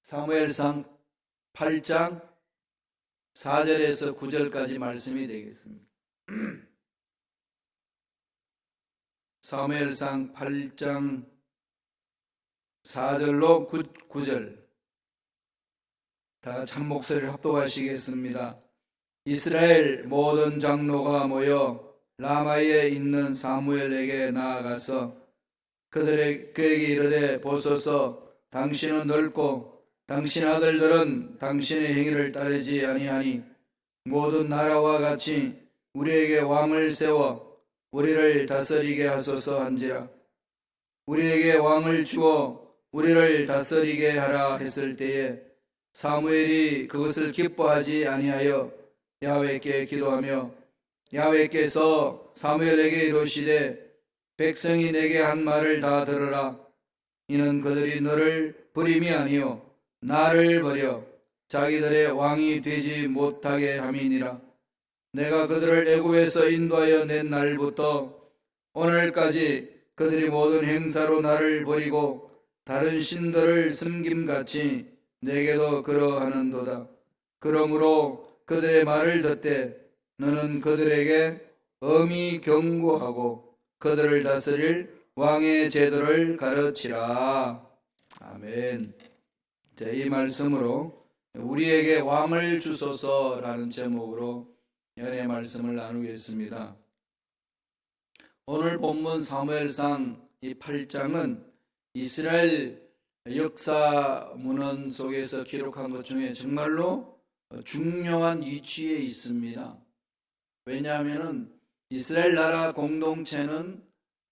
사무엘상 8장 4절에서 9절까지 말씀이 되겠습니다. 사무엘상 8장 4절로 9절 다 같이 한 목소리를 합독하시겠습니다. 이스라엘 모든 장로가 모여 라마에 있는 사무엘에게 나아가서 그에게 이르되 보소서, 당신은 넓고 당신 아들들은 당신의 행위를 따르지 아니하니 모든 나라와 같이 우리에게 왕을 세워 우리를 다스리게 하소서 한지라. 우리에게 왕을 주어 우리를 다스리게 하라 했을 때에 사무엘이 그것을 기뻐하지 아니하여 야훼께 기도하며 야훼께서 사무엘에게 이르시되 백성이 내게 한 말을 다 들으라. 이는 그들이 너를 버림이 아니요 나를 버려 자기들의 왕이 되지 못하게 함이니라. 내가 그들을 애굽에서 인도하여 낸 날부터 오늘까지 그들이 모든 행사로 나를 버리고 다른 신들을 섬김같이 내게도 그러하는도다. 그러므로 그들의 말을 듣되 너는 그들에게 엄히 경고하고 그들을 다스릴 왕의 제도를 가르치라. 아멘. 자, 이 말씀으로 우리에게 왕을 주소서라는 제목으로 연의 말씀을 나누겠습니다. 오늘 본문 사무엘상 이 8장은 이스라엘 역사 문헌 속에서 기록한 것 중에 정말로 중요한 위치에 있습니다. 왜냐하면 이스라엘 나라 공동체는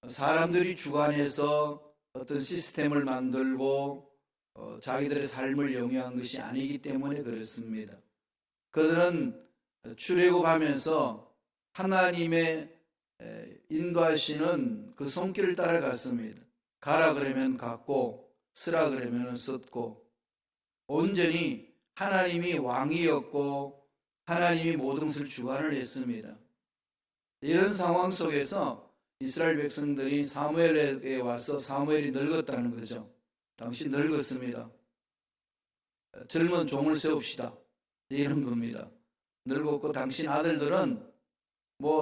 사람들이 주관해서 어떤 시스템을 만들고 자기들의 삶을 영위한 것이 아니기 때문에 그렇습니다. 그들은 출애굽하면서 하나님의 인도하시는 그 손길을 따라갔습니다. 가라 그러면 갔고 쓰라 그러면 썼고 온전히 하나님이 왕이었고 하나님이 모든 것을 주관을 했습니다. 이런 상황 속에서 이스라엘 백성들이 사무엘에게 와서 사무엘이 늙었다는 거죠. 당신 늙었습니다. 젊은 종을 세웁시다. 이런 겁니다. 늙었고 당신 아들들은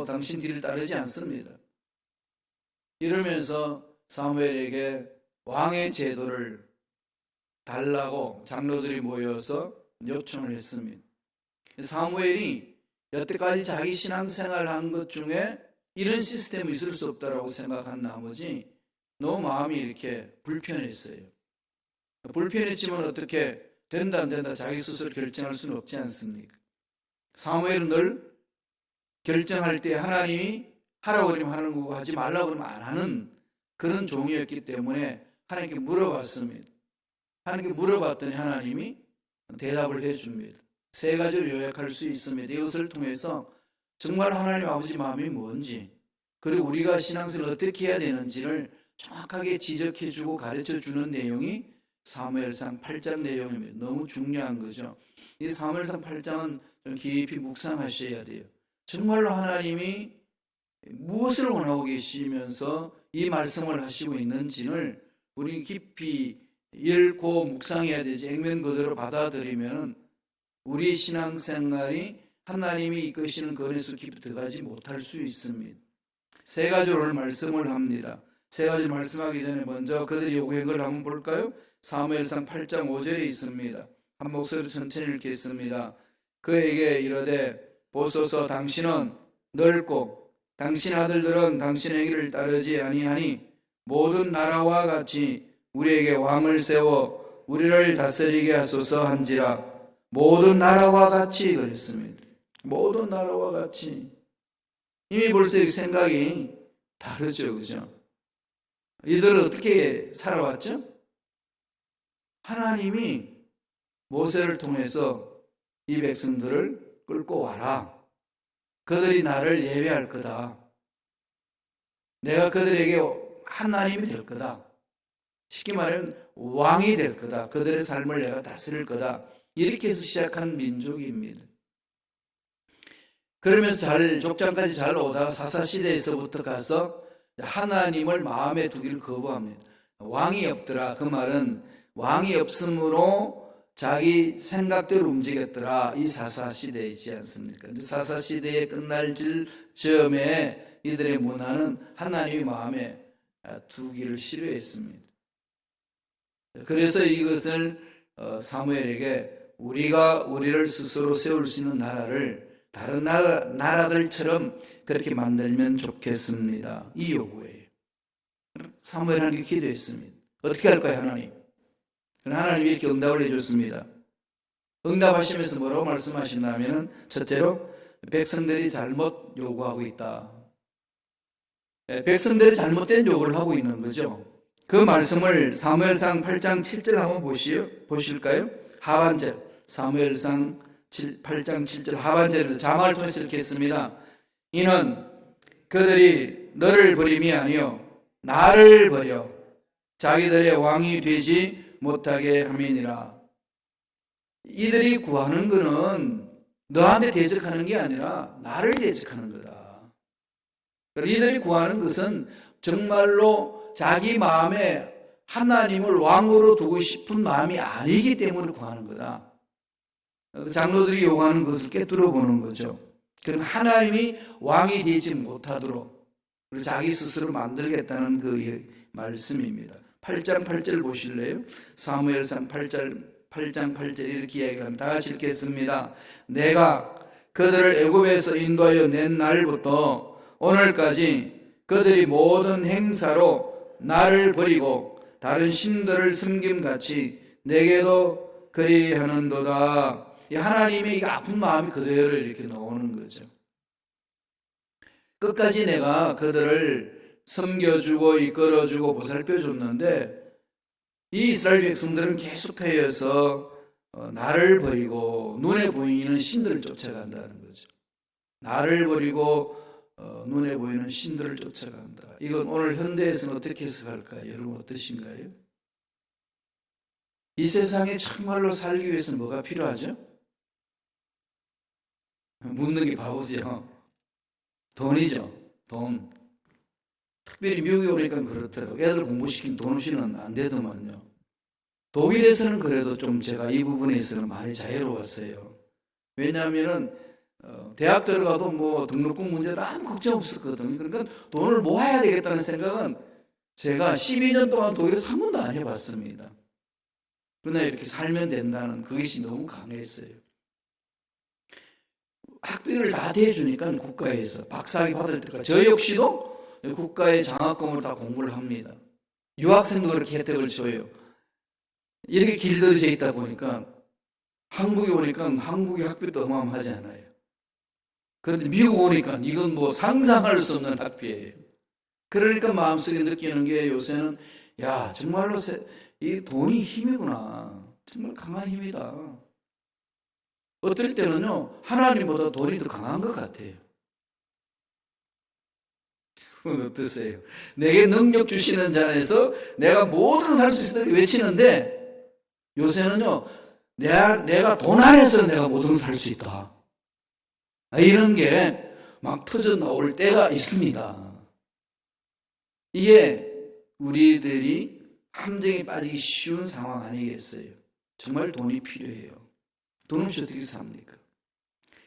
당신 뒤를 따르지 않습니다. 이러면서 사무엘에게 왕의 제도를 달라고 장로들이 모여서 요청을 했습니다. 사무엘이 여태까지 자기 신앙생활을 한 것 중에 이런 시스템이 있을 수 없다고 생각한 나머지 너무 마음이 이렇게 불편했어요. 불편했지만 어떻게 된다 안 된다 자기 스스로 결정할 수는 없지 않습니까? 사무엘은 늘 결정할 때 하나님이 하라고 그러면 하는 거고 하지 말라고 그러면 안 하는 그런 종이었기 때문에 하나님께 물어봤습니다. 하나님께 물어봤더니 하나님이 대답을 해줍니다. 세 가지로 요약할 수 있습니다. 이것을 통해서 정말 하나님 아버지 마음이 뭔지 그리고 우리가 신앙생활을 어떻게 해야 되는지를 정확하게 지적해주고 가르쳐주는 내용이 사무엘상 8장 내용입니다. 너무 중요한 거죠. 이 사무엘상 8장은 좀 깊이 묵상하셔야 돼요. 정말로 하나님이 무엇을 원하고 계시면서 이 말씀을 하시고 있는지를 우리 깊이 읽고 묵상해야 되지 액면 그대로 받아들이면 우리 신앙생활이 하나님이 이끄시는 그 안에서 깊이 들어가지 못할 수 있습니다. 세 가지로 오늘 말씀을 합니다. 세 가지 말씀하기 전에 먼저 그들이 요구한 걸 한번 볼까요? 사무엘상 8장 5절에 있습니다. 한 목소리로 천천히 읽겠습니다. 그에게 이르되 보소서, 당신은 넓고 당신 아들들은 당신의 행위를 따르지 아니하니 모든 나라와 같이 우리에게 왕을 세워 우리를 다스리게 하소서 한지라. 모든 나라와 같이 그랬습니다. 모든 나라와 같이. 이미 벌써 생각이 다르죠, 그죠? 이들은 어떻게 살아왔죠? 하나님이 모세를 통해서 이 백성들을 끌고 와라. 그들이 나를 예배할 거다. 내가 그들에게 하나님이 될 거다. 쉽게 말하면 왕이 될 거다. 그들의 삶을 내가 다스릴 거다. 이렇게 해서 시작한 민족입니다. 그러면서 족장까지 잘 오다가 사사시대에서부터 가서 하나님을 마음에 두기를 거부합니다. 왕이 없더라. 그 말은 왕이 없으므로 자기 생각대로 움직였더라. 이 사사시대에 있지 않습니까? 사사시대에 끝날 즈음에 이들의 문화는 하나님의 마음에 두기를 싫어했습니다. 그래서 이것을 사무엘에게 우리가 우리를 스스로 세울 수 있는 나라를 다른 나라들처럼 그렇게 만들면 좋겠습니다. 이 요구예요. 사무엘 하나님께 기도했습니다. 어떻게 할까요, 하나님? 하나님이 이렇게 응답을 해줬습니다. 응답하시면서 뭐라고 말씀하신다면, 첫째로 백성들이 잘못 요구하고 있다. 백성들이 잘못된 요구를 하고 있는 거죠. 그 말씀을 사무엘상 8장 7절 한번 보실까요? 하반절, 사무엘상 8장 7절 하반절을 자막을 통해서 이렇게 했습니다. 이는 그들이 너를 버림이 아니요 나를 버려 자기들의 왕이 되지 못하게 함이니라. 이들이 구하는 것은 너한테 대적하는 게 아니라 나를 대적하는 거다. 이들이 구하는 것은 정말로 자기 마음에 하나님을 왕으로 두고 싶은 마음이 아니기 때문에 구하는 거다. 장로들이 요구하는 것을 깨뜨려 보는 거죠. 그럼 하나님이 왕이 되지 못하도록 자기 스스로 만들겠다는 그 말씀입니다. 8장 8절 보실래요? 사무엘상 8장 8절 이렇게 이야기합니다. 다 같이 읽겠습니다. 내가 그들을 애굽에서 인도하여 낸 날부터 오늘까지 그들이 모든 행사로 나를 버리고 다른 신들을 섬김같이 내게도 그리하는도다. 하나님의 이 아픈 마음이 그대로 이렇게 나오는 거죠. 끝까지 내가 그들을 섬겨주고 이끌어주고 보살펴줬는데 이 이스라엘 백성들은 계속해서 나를 버리고 눈에 보이는 신들을 쫓아간다는 거죠. 나를 버리고 눈에 보이는 신들을 쫓아간다. 이건 오늘 현대에서는 어떻게 해석할까요? 여러분 어떠신가요? 이 세상에 정말로 살기 위해서는 뭐가 필요하죠? 묻는 게 바보죠. 돈이죠. 돈. 특별히 미국에 오니까 그렇더라고요. 애들 공부시킨 돈 없이는 안 되더만요. 독일에서는 그래도 좀 제가 이 부분에 있어서는 많이 자유로웠어요. 왜냐하면은 대학 들어가도 뭐 등록금 문제는 아무 걱정 없었거든요. 그러니까 돈을 모아야 되겠다는 생각은 제가 12년 동안 독일에서 한 번도 안 해봤습니다. 그러나 이렇게 살면 된다는 그것이 너무 강했어요. 학비를 다 대주니까 국가에서 박사학위 받을 때까지 저 역시도 국가의 장학금으로 다 공부를 합니다. 유학생도 그렇게 혜택을 줘요. 이렇게 길들여져 있다 보니까 한국에 오니까 한국의 학비도 어마어마하지 않아요. 그런데 미국 오니까 이건 뭐 상상할 수 없는 학비예요. 그러니까 마음속에 느끼는 게 요새는 야 정말로 이 돈이 힘이구나. 정말 강한 힘이다. 어떨 때는요 하나님보다 돈이 더 강한 것 같아요. 어떠세요? 내게 능력 주시는 자 안에서 내가 뭐든 살 수 있다고 외치는데 요새는요 내가 돈 안에서 내가 뭐든 살 수 있다. 이런 게 막 터져 나올 때가 있습니다. 이게 우리들이 함정에 빠지기 쉬운 상황 아니겠어요? 정말 돈이 필요해요. 돈 없이 어떻게 삽니까?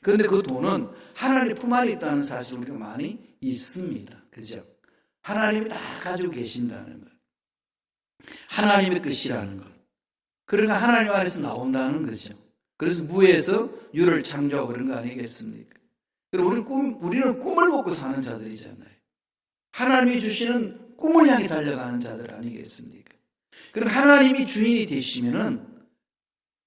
그런데 그 돈은 하나님 품 안에 있다는 사실 우리가 많이 있습니다. 그죠? 하나님이 다 가지고 계신다는 것. 하나님의 것이라는 것. 그러니까 하나님 안에서 나온다는 거죠. 그래서 무에서 유를 창조하고 그런 거 아니겠습니까? 그리고 우리는 꿈을 먹고 사는 자들이잖아요. 하나님이 주시는 꿈을 향해 달려가는 자들 아니겠습니까? 그럼 하나님이 주인이 되시면은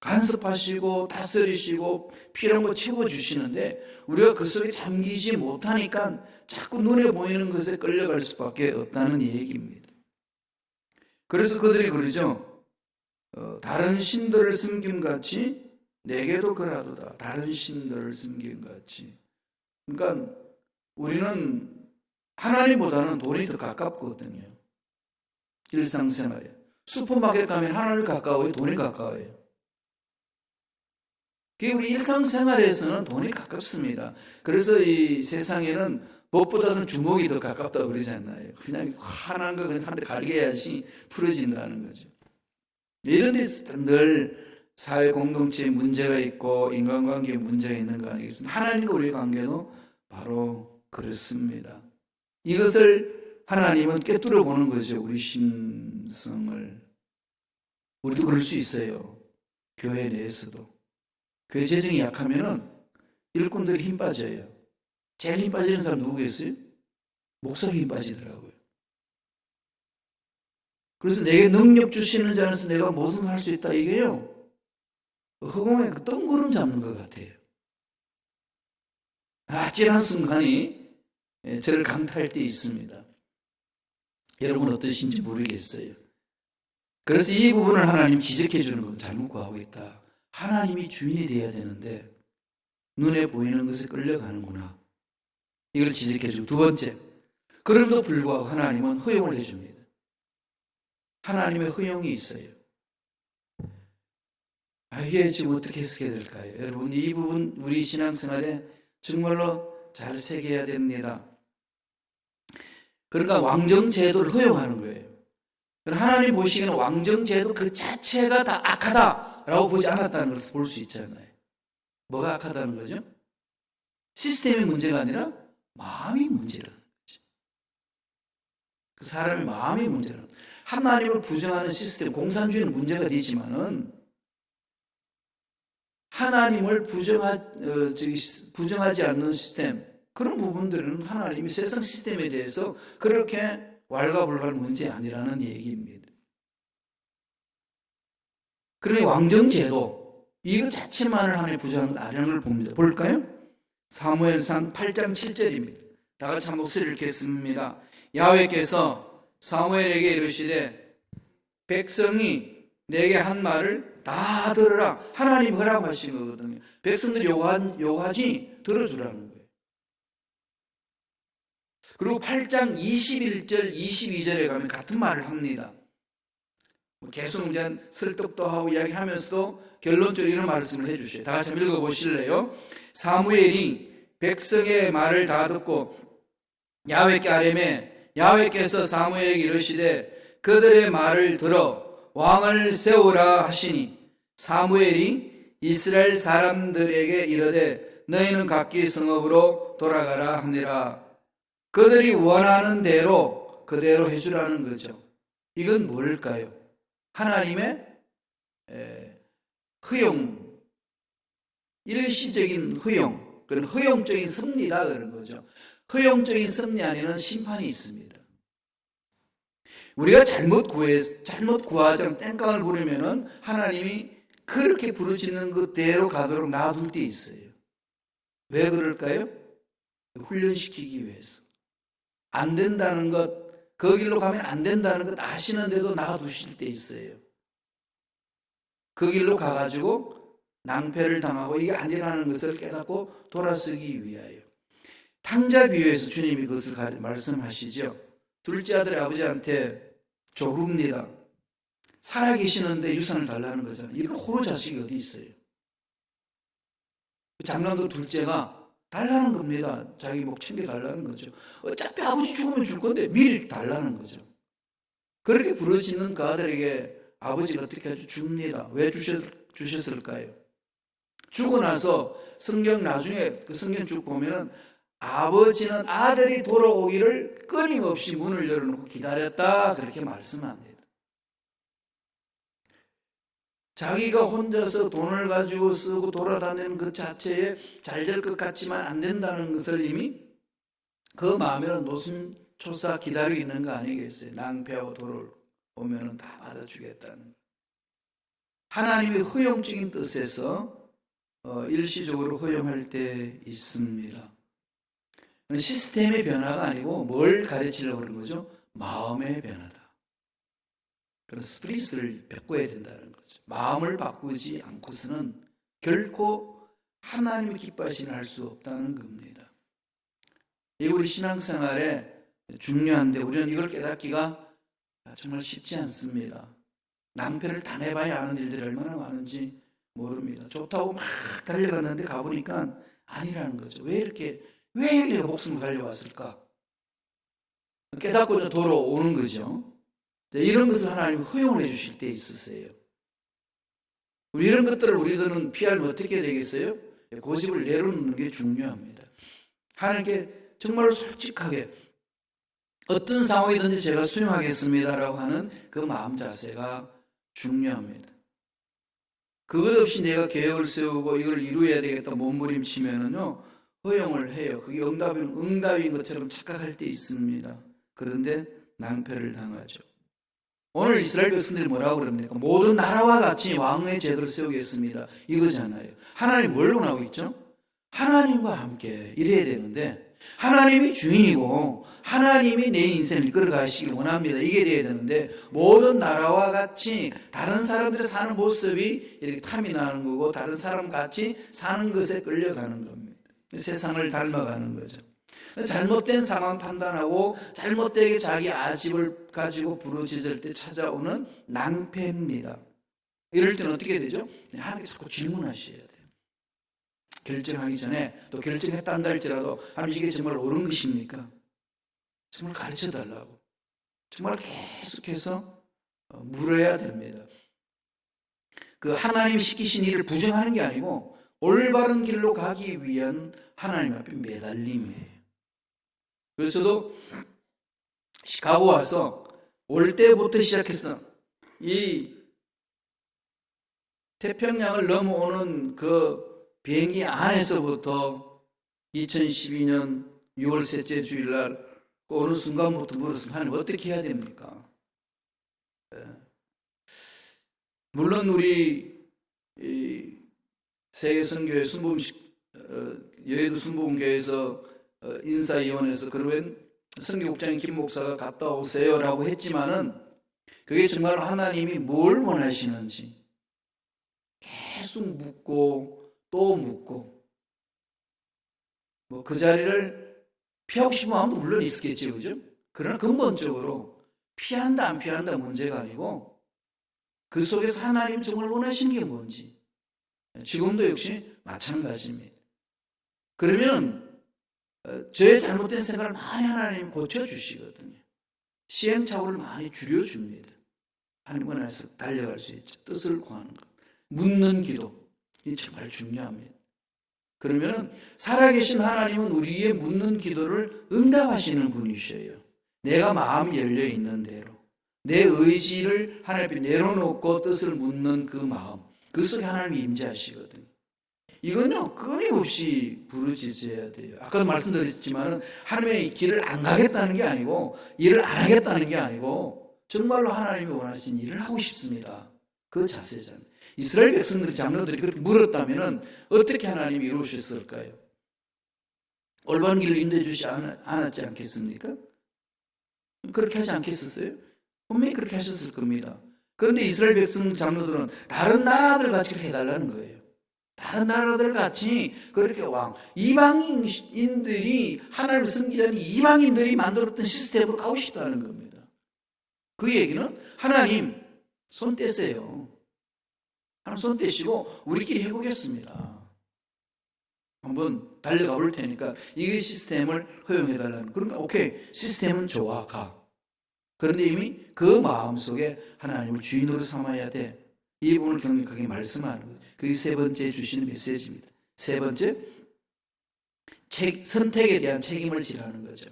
간섭하시고 다스리시고 필요한 거 채워주시는데 우리가 그 속에 잠기지 못하니까 자꾸 눈에 보이는 것에 끌려갈 수밖에 없다는 얘기입니다. 그래서 그들이 그러죠. 다른 신들을 섬김같이 내게도 그라도다. 다른 신들을 섬김같이. 그러니까 우리는 하나님보다는 돈이 더 가깝거든요. 일상생활에. 슈퍼마켓 가면 하나님 가까워요? 돈이 가까워요? 우리 일상생활에서는 돈이 가깝습니다. 그래서 이 세상에는 법보다는 주먹이 더 가깝다고 그러잖아요. 그냥 화난 거 그냥 한 대 갈겨야지 풀어진다는 거죠. 이런 데서 늘 사회 공동체에 문제가 있고 인간관계에 문제가 있는 거 아니겠습니까? 하나님과 우리의 관계도 바로 그렇습니다. 이것을 하나님은 꿰뚫어 보는 거죠. 우리 심성을. 우리도 그럴 수 있어요. 교회 내에서도. 교회 재정이 약하면은 일꾼들이 힘 빠져요. 제일 힘 빠지는 사람 누구겠어요? 목사가 힘 빠지더라고요. 그래서 내게 능력 주시는 자라서 내가 무엇을 할 수 있다 이게요. 허공에 그 뜬구름 잡는 것 같아요. 아찔한 순간이 저를 강타할 때 있습니다. 여러분 어떠신지 모르겠어요. 그래서 이 부분을 하나님 지적해 주는 건 잘못 구하고 있다. 하나님이 주인이 되어야 되는데 눈에 보이는 것에 끌려가는구나. 이걸 지적해 주고 두 번째, 그럼에도 불구하고 하나님은 허용을 해줍니다. 하나님의 허용이 있어요. 이게 지금 어떻게 해석해야 될까요? 여러분 이 부분 우리 신앙생활에 정말로 잘 새겨야 됩니다. 그러니까 왕정제도를 허용하는 거예요. 하나님 보시기에는 왕정제도 그 자체가 다 악하다라고 보지 않았다는 것을 볼 수 있잖아요. 뭐가 악하다는 거죠? 시스템의 문제가 아니라 마음이 문제라는 거죠. 그 사람의 마음이 문제라는 거죠. 하나님을 부정하는 시스템, 공산주의는 문제가 되지만은 하나님을 부정하지 않는 시스템, 그런 부분들은 하나님이 세상 시스템에 대해서 그렇게 왈가불가한 문제 아니라는 얘기입니다. 그러니 왕정제도, 이거 자체만을 하나님 부정하는 것 아니라는 걸 봅니다. 볼까요? 사무엘상 8장 7절입니다. 다 같이 한 목소리를 읽겠습니다. 야훼께서 사무엘에게 이르시되 백성이 내게 한 말을 다 들으라. 하나님 허락하신 거거든요. 백성들이 요구하지 들어주라는 거예요. 그리고 8장 21절 22절에 가면 같은 말을 합니다. 계속 이제 설득도 하고 이야기하면서도 결론적으로 이런 말씀을 해주셔요. 다 같이 한번 읽어보실래요? 사무엘이 백성의 말을 다 듣고 야훼께 아뢰매 야훼께서 사무엘에게 이르시되 그들의 말을 들어 왕을 세우라 하시니 사무엘이 이스라엘 사람들에게 이르되 너희는 각기 성읍으로 돌아가라 하니라. 그들이 원하는 대로 그대로 해주라는 거죠. 이건 뭘까요? 하나님의 허용, 일시적인 허용, 그런 허용적인 섭리다 그런 거죠. 허용적인 섭리 안에는 심판이 있습니다. 우리가 잘못 구하자 땡깡을 부르면은 하나님이 그렇게 부르짖는 그대로 가도록 놔둘 때 있어요. 왜 그럴까요? 훈련시키기 위해서. 안 된다는 것, 그 길로 가면 안 된다는 것 아시는데도 놔두실 때 있어요. 그 길로 가가지고 낭패를 당하고 이게 아니라는 것을 깨닫고 돌아서기 위하여. 탕자 비유에서 주님이 그것을 말씀하시죠. 둘째 아들의 아버지한테 조릅니다. 살아계시는데 유산을 달라는 거잖아요. 이런 호로 자식이 어디 있어요? 장남도 둘째가 달라는 겁니다. 자기 목 챙겨 달라는 거죠. 어차피 아버지 죽으면 줄 건데 미리 달라는 거죠. 그렇게 부르짖는 그 아들에게 아버지가 어떻게 아주 줍니다. 왜 주셨을까요? 주고 나서 성경 나중에 그 성경 쭉 보면은 아버지는 아들이 돌아오기를 끊임없이 문을 열어놓고 기다렸다 그렇게 말씀합니다. 자기가 혼자서 돈을 가지고 쓰고 돌아다니는 그 자체에 잘 될 것 같지만 안 된다는 것을 이미 그 마음에는 노심초사 기다리고 있는 거 아니겠어요? 낭패하고 돌아오면 다 받아주겠다는 거. 하나님의 허용적인 뜻에서 일시적으로 허용할 때 있습니다. 시스템의 변화가 아니고 뭘 가르치려고 그러는 거죠? 마음의 변화다. 그런 스피릿을 바꿔야 된다는 거죠. 마음을 바꾸지 않고서는 결코 하나님의 기뻐하시는 할 수 없다는 겁니다. 이게 우리 신앙생활에 중요한데 우리는 이걸 깨닫기가 정말 쉽지 않습니다. 낭패를 다 내봐야 아는 일들이 얼마나 많은지 모릅니다. 좋다고 막 달려갔는데 가보니까 아니라는 거죠. 왜 내가 목숨을 달려왔을까? 깨닫고 돌아오는 거죠. 이런 것을 하나님이 허용을 해주실 때 있으세요. 이런 것들을 우리들은 피하면 어떻게 되겠어요? 고집을 내려놓는 게 중요합니다. 하나님께 정말로 솔직하게 어떤 상황이든지 제가 수용하겠습니다라고 하는 그 마음 자세가 중요합니다. 그것 없이 내가 계획을 세우고 이걸 이루어야 되겠다 몸부림치면은요, 허용을 해요. 그게 응답인 것처럼 착각할 때 있습니다. 그런데 낭패를 당하죠. 오늘 이스라엘 백성들이 뭐라고 그럽니까? 모든 나라와 같이 왕의 제도를 세우겠습니다. 이거잖아요. 하나님 뭘 원하고 있죠? 하나님과 함께 이래야 되는데, 하나님이 주인이고 하나님이 내 인생을 이끌어 가시길 원합니다. 이게 돼야 되는데, 모든 나라와 같이 다른 사람들이 사는 모습이 이렇게 탐이 나는 거고, 다른 사람 같이 사는 것에 끌려가는 겁니다. 세상을 닮아가는 거죠. 잘못된 상황 판단하고 잘못되게 자기 아집을 가지고 부르짖을 때 찾아오는 낭패입니다. 이럴 때는 어떻게 되죠? 하나님께 자꾸 질문하셔야 돼요. 결정하기 전에, 또 결정했단다 할지라도 하나님 이게 정말 옳은 것입니까? 정말 가르쳐달라고 정말 계속해서 물어야 됩니다. 그 하나님 시키신 일을 부정하는 게 아니고 올바른 길로 가기 위한 하나님 앞에 매달림이에요. 그래서 저도 시카고 와서 올 때부터 시작해서 이 태평양을 넘어오는 그 비행기 안에서부터 2012년 6월 셋째 주일날 그 어느 순간부터 물었습니다. 하나님 어떻게 해야 됩니까? 물론 우리 세계선교회 여의도 순복음교회에서 인사위원회에서 그러면 선교국장인 김 목사가 갔다 오세요라고 했지만은 그게 정말 하나님이 뭘 원하시는지 계속 묻고 또 묻고, 그 자리를 피하고 싶은 마음도 물론 있었겠죠, 그죠? 그러나 근본적으로 피한다 안 피한다 문제가 아니고 그 속에서 하나님 정말 원하시는 게 뭔지, 지금도 역시 마찬가지입니다. 그러면 저의 잘못된 생각을 많이 하나님 고쳐주시거든요. 시행착오를 많이 줄여줍니다. 하나님 안에서 달려갈 수 있죠. 뜻을 구하는 것, 묻는 기도, 이 정말 중요합니다. 그러면 살아계신 하나님은 우리의 묻는 기도를 응답하시는 분이셔요. 내가 마음이 열려 있는 대로 내 의지를 하나님 앞에 내려놓고 뜻을 묻는 그 마음, 그 속에 하나님이 임재하시거든요. 이건요 끊임없이 부르짖어야 돼요. 아까도 말씀드렸지만 하나님의 길을 안 가겠다는 게 아니고 일을 안 하겠다는 게 아니고 정말로 하나님이 원하신 일을 하고 싶습니다. 그 자세잖아요. 이스라엘 백성들이 장로들이 그렇게 물었다면 어떻게 하나님이 이루셨을까요? 올바른 길을 인도해 주시지 않았지 않겠습니까? 그렇게 하지 않겠었어요? 분명히 그렇게 하셨을 겁니다. 그런데 이스라엘 백성 장로들은 다른 나라들 같이 그렇게 해달라는 거예요. 다른 나라들 같이 그렇게 이방인들이 하나님을 섬기지 않는 이방인들이 만들었던 시스템으로 가고 싶다는 겁니다. 그 얘기는 하나님 손 떼세요. 하나님 손 떼시고 우리끼리 해보겠습니다. 한번 달려가 볼 테니까 이 시스템을 허용해달라는. 그러니까 오케이, 시스템은 좋아, 가. 그런데 이미 그 마음속에 하나님을 주인으로 삼아야 돼. 이 부분을 경력하게 말씀하는 거죠. 그게 세 번째 주시는 메시지입니다. 세 번째, 선택에 대한 책임을 지라는 거죠.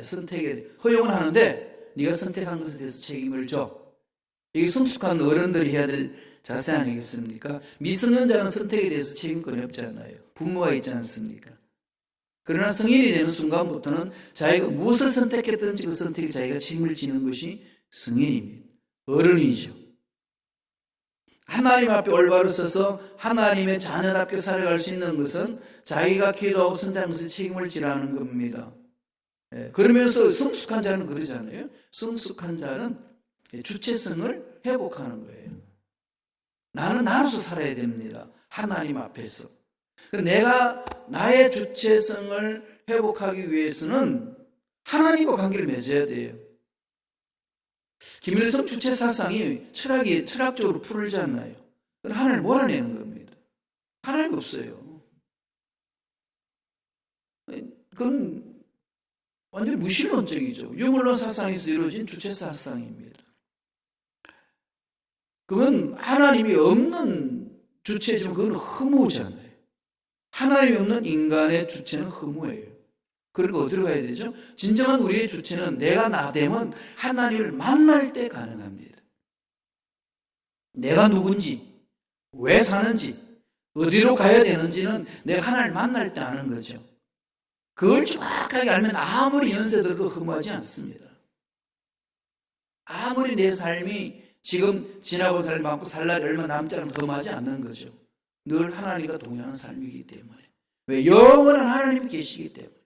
선택에 허용을 하는데 네가 선택한 것에 대해서 책임을 져. 이게 성숙한 어른들이 해야 될 자세 아니겠습니까? 미성년자는 선택에 대해서 책임권이 없잖아요. 부모가 있지 않습니까? 그러나 성인이 되는 순간부터는 자기가 무엇을 선택했든지 그 선택에 자기가 책임을 지는 것이 성인입니다. 어른이죠. 하나님 앞에 올바로 서서 하나님의 자녀답게 살아갈 수 있는 것은 자기가 기도하고 선택한 것에 책임을 지라는 겁니다. 그러면서 성숙한 자는 그러잖아요. 성숙한 자는 주체성을 회복하는 거예요. 나는 나로서 살아야 됩니다. 하나님 앞에서. 내가 나의 주체성을 회복하기 위해서는 하나님과 관계를 맺어야 돼요. 김일성 주체 사상이 철학적으로 풀지 않나요? 하나님을 몰아내는 겁니다. 하나님 없어요. 그건 완전히 무신론적이죠. 유물론 사상에서 이루어진 주체 사상입니다. 그건 하나님이 없는 주체지만 그건 허무잖아요. 하나님이 없는 인간의 주체는 허무예요. 그러니까 어디로 가야 되죠? 진정한 우리의 주체는 내가 나 되면 하나님을 만날 때 가능합니다. 내가 누군지, 왜 사는지, 어디로 가야 되는지는 내가 하나님을 만날 때 아는 거죠. 그걸 정확하게 알면 아무리 연세 들어도 허무하지 않습니다. 아무리 내 삶이 지금 지나고 살 많고 살 날이 얼마 남지 않으면 허무하지 않는 거죠. 늘 하나님과 동행하는 삶이기 때문에. 왜? 영원한 하나님이 계시기 때문에.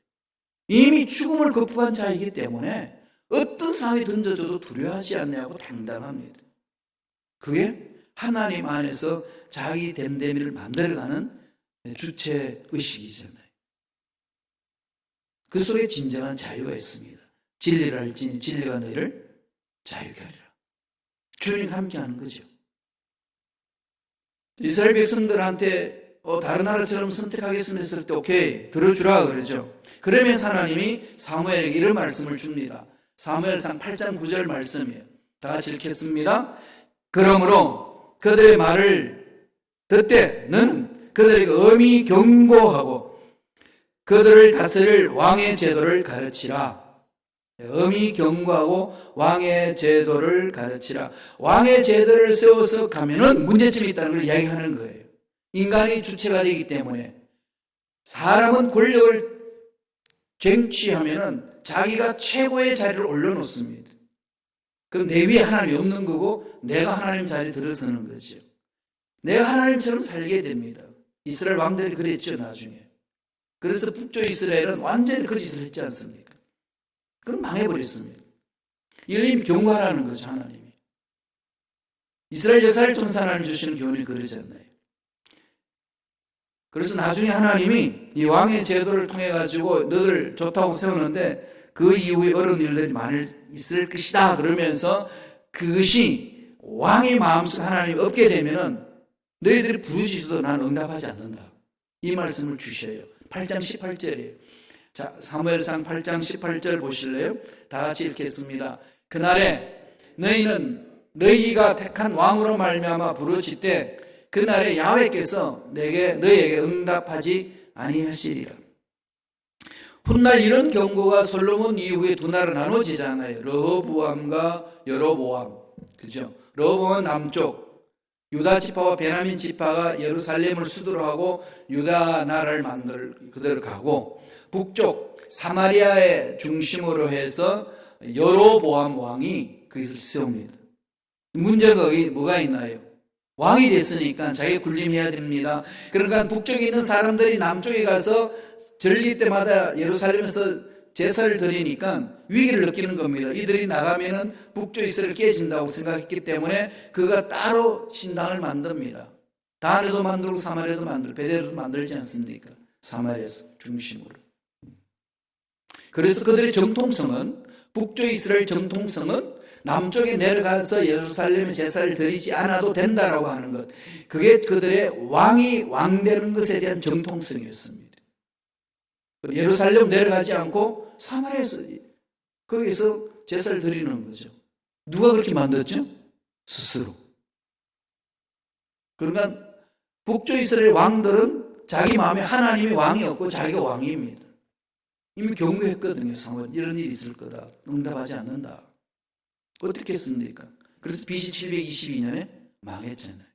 이미 죽음을 극복한 자이기 때문에 어떤 상황이 던져져도 두려워하지 않냐고 당당합니다. 그게 하나님 안에서 자기 됨됨이를 만들어가는 주체의식이잖아요. 그 속에 진정한 자유가 있습니다. 진리를 알지니 진리가 너희를 자유케 하리라. 주님과 함께하는 거죠. 이스라엘 백성들한테 다른 나라처럼 선택하겠습니다 했을 때 오케이 들어주라 그러죠. 그러면서 하나님이 사무엘에게 이런 말씀을 줍니다. 사무엘상 8장 9절 말씀이에요. 다 같이 읽겠습니다. 그러므로 그들의 말을 듣되 너는 그들에게 엄히 경고하고 그들을 다스릴 왕의 제도를 가르치라. 엄히 경고하고 왕의 제도를 가르치라. 왕의 제도를 세워서 가면은 문제점이 있다는 걸 이야기하는 거예요. 인간이 주체가 되기 때문에 사람은 권력을 쟁취하면은 자기가 최고의 자리를 올려놓습니다. 그럼 내 위에 하나님이 없는 거고 내가 하나님 자리에 들어서는 거죠. 내가 하나님처럼 살게 됩니다. 이스라엘 왕들이 그랬죠, 나중에. 그래서 북쪽 이스라엘은 완전히 그 짓을 했지 않습니까? 그럼 망해버렸습니다. 이걸 이미 경고하라는 거죠, 하나님이. 이스라엘 역사를 통해서 하나님 주시는 교훈이 그러지 않나요? 그래서 나중에 하나님이 이 왕의 제도를 통해 가지고 너들 좋다고 세우는데 그 이후에 어려운 일들이 많이 있을 것이다 그러면서 그것이 왕의 마음속 하나님이 없게 되면은 너희들이 부르짖어도 나는 응답하지 않는다. 이 말씀을 주셔요. 8장 18절이에요. 자, 사무엘상 8장 18절 보실래요? 다 같이 읽겠습니다. 그날에 너희는 너희가 택한 왕으로 말미암아 부르짖되 그날에 야훼께서 너희에게 응답하지 아니하시리라. 훗날 이런 경고가 솔로몬 이후에 두 나라 나눠지잖아요. 르호보암과 여로보암. 그죠? 르호보암은 남쪽, 유다 지파와 베냐민 지파가 예루살렘을 수도로 하고 유다 나라를 그대로 가고, 북쪽 사마리아의 중심으로 해서 여로보암 왕이 거기서 세웁니다. 문제가 뭐가 있나요? 왕이 됐으니까 자기가 군림해야 됩니다. 그러니까 북쪽에 있는 사람들이 남쪽에 가서 절기 때마다 예루살렘에서 제사를 드리니까 위기를 느끼는 겁니다. 이들이 나가면은 북쪽 이스라엘 깨진다고 생각했기 때문에 그가 따로 신당을 만듭니다. 단에도 만들고 사마리아도 만들고 베델도 만들지 않습니까? 사마리아에서 중심으로. 그래서 그들의 정통성은, 북쪽 이스라엘 정통성은 남쪽에 내려가서 예루살렘에 제사를 드리지 않아도 된다라고 하는 것, 그게 그들의 왕이 왕되는 것에 대한 정통성이었습니다. 예루살렘 내려가지 않고 사마리아에서 거기서 제사를 드리는 거죠. 누가 그렇게 만들었죠? 스스로. 그러니까 북쪽 이스라엘 왕들은 자기 마음에 하나님이 왕이었고 자기가 왕입니다. 이미 경고했거든요. 사무엘 이런 일이 있을 거다. 응답하지 않는다. 어떻게 했습니까? 그래서 BC 722년에 망했잖아요.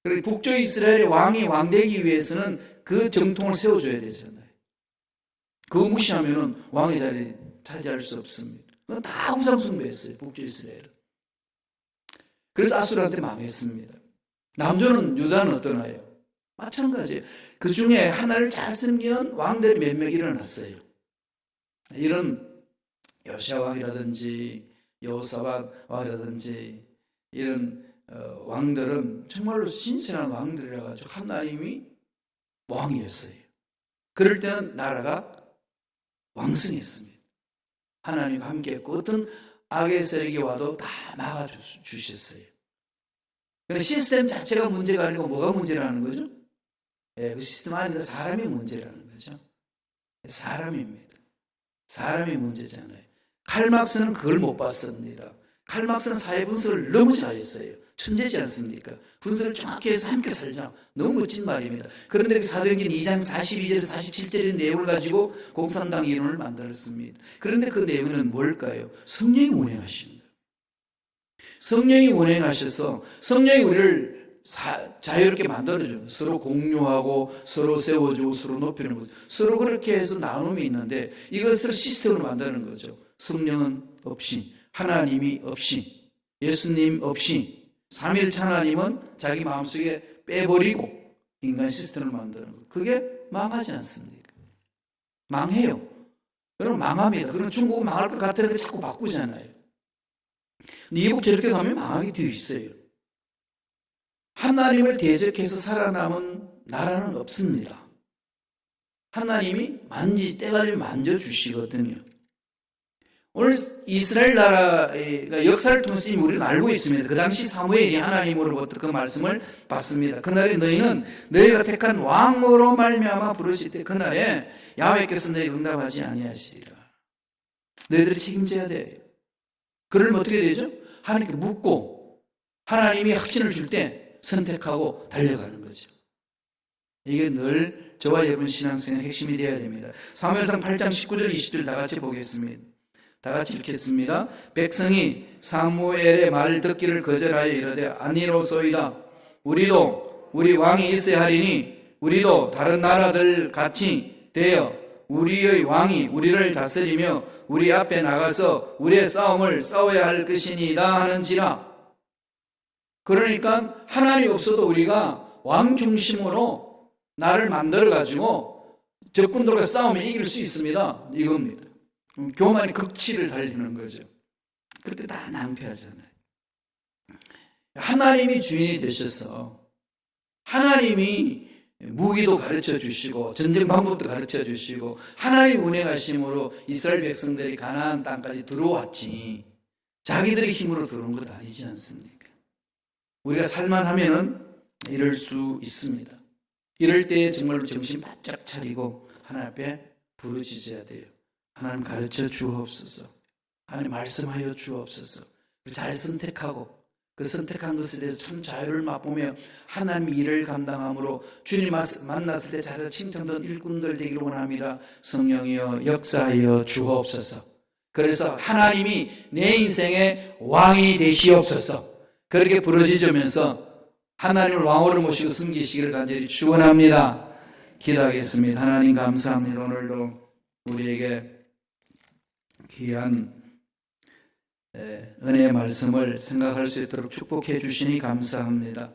그리고 북쪽 이스라엘의 왕이 왕되기 위해서는 그 정통을 세워줘야 되잖아요. 그거 무시하면 왕의 자리 차지할 수 없습니다. 그건 다 우상숭배했어요. 북쪽 이스라엘은. 그래서 아수르한테 망했습니다. 남조는 유다는 어떠나요? 마찬가지예요. 그 중에 하나를 잘 섬기는 왕들이 몇 명 일어났어요. 이런 요시야 왕이라든지 여호사밧 왕이라든지 이런 왕들은 정말로 신실한 왕들이라 가지고 하나님이 왕이었어요. 그럴 때는 나라가 왕성했습니다. 하나님과 함께했고 어떤 악의 세력이 와도 다 막아주셨어요. 그런데 시스템 자체가 문제가 아니고 뭐가 문제라는 거죠? 그 시스템 안에 사람이 문제라는 거죠. 사람입니다. 사람이 문제잖아요. 칼막스는 그걸 못 봤습니다. 칼막스는 사회 분석을 너무 잘했어요. 천재지 않습니까? 분석을 정확히 해서 함께 살자. 너무 멋진 말입니다. 그런데 사도행전 2장 42절에서 47절의 내용을 가지고 공산당 이론을 만들었습니다. 그런데 그 내용은 뭘까요? 성령이 운행하십니다. 성령이 운행하셔서 성령이 우리를 자유롭게 만들어주는, 서로 공유하고 서로 세워주고 서로 높이는 거죠. 서로 그렇게 해서 나눔이 있는데 이것을 시스템으로 만드는 거죠. 성령은 없이, 하나님이 없이, 예수님 없이, 삼일체 하나님은 자기 마음속에 빼버리고 인간 시스템을 만드는 거예요. 그게 망하지 않습니까? 망해요. 여러분 망합니다. 그럼 중국은 망할 것 같으니까 자꾸 바꾸잖아요. 미국 저렇게 가면 망하게 되어 있어요. 하나님을 대적해서 살아남은 나라는 없습니다. 하나님이 때가 되면 만져주시거든요. 오늘 이스라엘 나라의 역사를 통해서 우리는 알고 있습니다. 그 당시 사무엘이 하나님으로부터 그 말씀을 받습니다. 그날에 너희는 너희가 택한 왕으로 말미암아 부르실 때 그날에 야훼께서 너희 응답하지 아니하시리라. 너희들이 책임져야 돼요. 그러면 어떻게 되죠? 하나님께 묻고 하나님이 확신을 줄 때 선택하고 달려가는 거죠. 이게 늘 저와 여러분 신앙생활의 핵심이 되어야 됩니다. 사무엘상 8장 19절 20절 다 같이 보겠습니다. 다 같이 읽겠습니다. 백성이 사무엘의 말 듣기를 거절하여 이르되 아니로소이다. 우리도 우리 왕이 있어야 하리니 우리도 다른 나라들 같이 되어 우리의 왕이 우리를 다스리며 우리 앞에 나가서 우리의 싸움을 싸워야 할 것이니이다 하는지라. 그러니까 하나님이 없어도 우리가 왕 중심으로 나를 만들어가지고 적군들과 싸우면 이길 수 있습니다. 이겁니다. 교만이 극치를 달리는 거죠. 그럴 때 다 낭패하잖아요. 하나님이 주인이 되셔서 하나님이 무기도 가르쳐 주시고 전쟁 방법도 가르쳐 주시고 하나님 운행하심으로 이스라엘 백성들이 가나안 땅까지 들어왔지 자기들의 힘으로 들어온 것 아니지 않습니까? 우리가 살만하면은 이럴 수 있습니다. 이럴 때 정말로 정신 바짝 차리고 하나님 앞에 부르짖어야 돼요. 하나님 가르쳐 주옵소서. 하나님 말씀하여 주옵소서. 잘 선택하고 그 선택한 것에 대해서 참 자유를 맛보며 하나님 일을 감당함으로 주님 만났을 때 자자 칭찬던 일꾼들 되기를 원합니다. 성령이여 역사하여 주옵소서. 그래서 하나님이 내 인생의 왕이 되시옵소서. 그렇게 부르짖으면서 하나님을 왕으로 모시고 섬기시기를 간절히 축원합니다. 기도하겠습니다. 하나님 감사합니다. 오늘도 우리에게 귀한 은혜의 말씀을 생각할 수 있도록 축복해 주시니 감사합니다.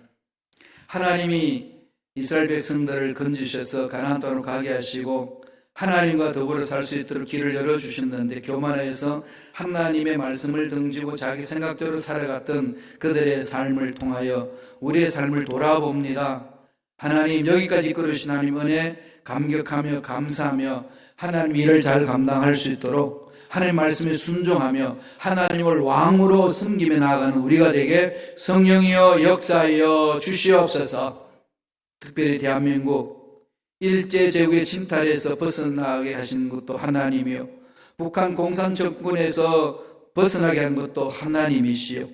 하나님이 이스라엘 백성들을 건지셔서 가나안 땅으로 가게 하시고 하나님과 더불어 살 수 있도록 길을 열어주셨는데 교만해서 하나님의 말씀을 등지고 자기 생각대로 살아갔던 그들의 삶을 통하여 우리의 삶을 돌아봅니다. 하나님 여기까지 이끌어주신 하나님 은혜 감격하며 감사하며 하나님 일을 잘 감당할 수 있도록 하나님 말씀에 순종하며 하나님을 왕으로 섬기며 나아가는 우리가 되게 성령이여 역사하여 주시옵소서. 특별히 대한민국 일제제국의 침탈에서 벗어나게 하신 것도 하나님이요 북한 공산 정권에서 벗어나게 한 것도 하나님이시요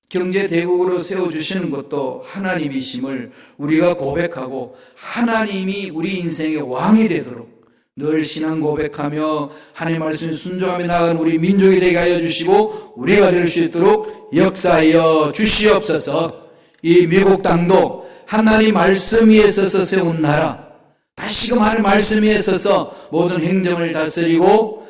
경제대국으로 세워주시는 것도 하나님이심을 우리가 고백하고 하나님이 우리 인생의 왕이 되도록 늘 신앙 고백하며 하나님 말씀에 순종하며 나아가는 우리 민족이 되게 하여 주시고 우리가 될 수 있도록 역사하여 주시옵소서. 이 미국 땅도 하나님 말씀 위에 서서 세운 나라, 다시금 하나님 말씀 위에 서서 모든 행정을 다스리고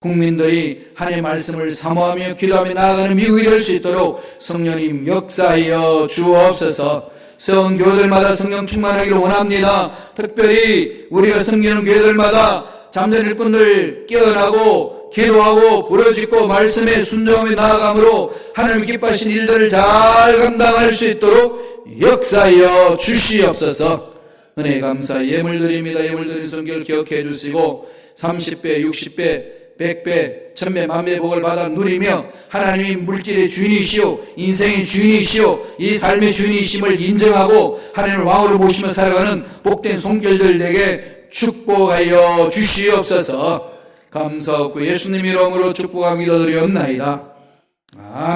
국민들이 하나님의 말씀을 사모하며 기도하며 나아가는 미국이 될 수 있도록 성령님 역사하여 주옵소서. 세운 교회들마다 성령 충만하기를 원합니다. 특별히 우리가 섬기는 교회들마다 잠든 일꾼들 깨어나고 기도하고 부르짖고 말씀에 순종하며 나아감으로 하나님 기뻐하신 일들을 잘 감당할 수 있도록 역사하여 주시옵소서. 은혜 감사 예물 드립니다. 예물 드린 성결 기억해 주시고 30배 60배 100배, 1000배, 만배 복을 받아 누리며 하나님이 물질의 주인이시오 인생의 주인이시오 이 삶의 주인이심을 인정하고 하나님을 왕으로 모시며 살아가는 복된 손길들에게 축복하여 주시옵소서. 감사하고 예수님 이름으로 축복하며 기도드리옵나이다. 아.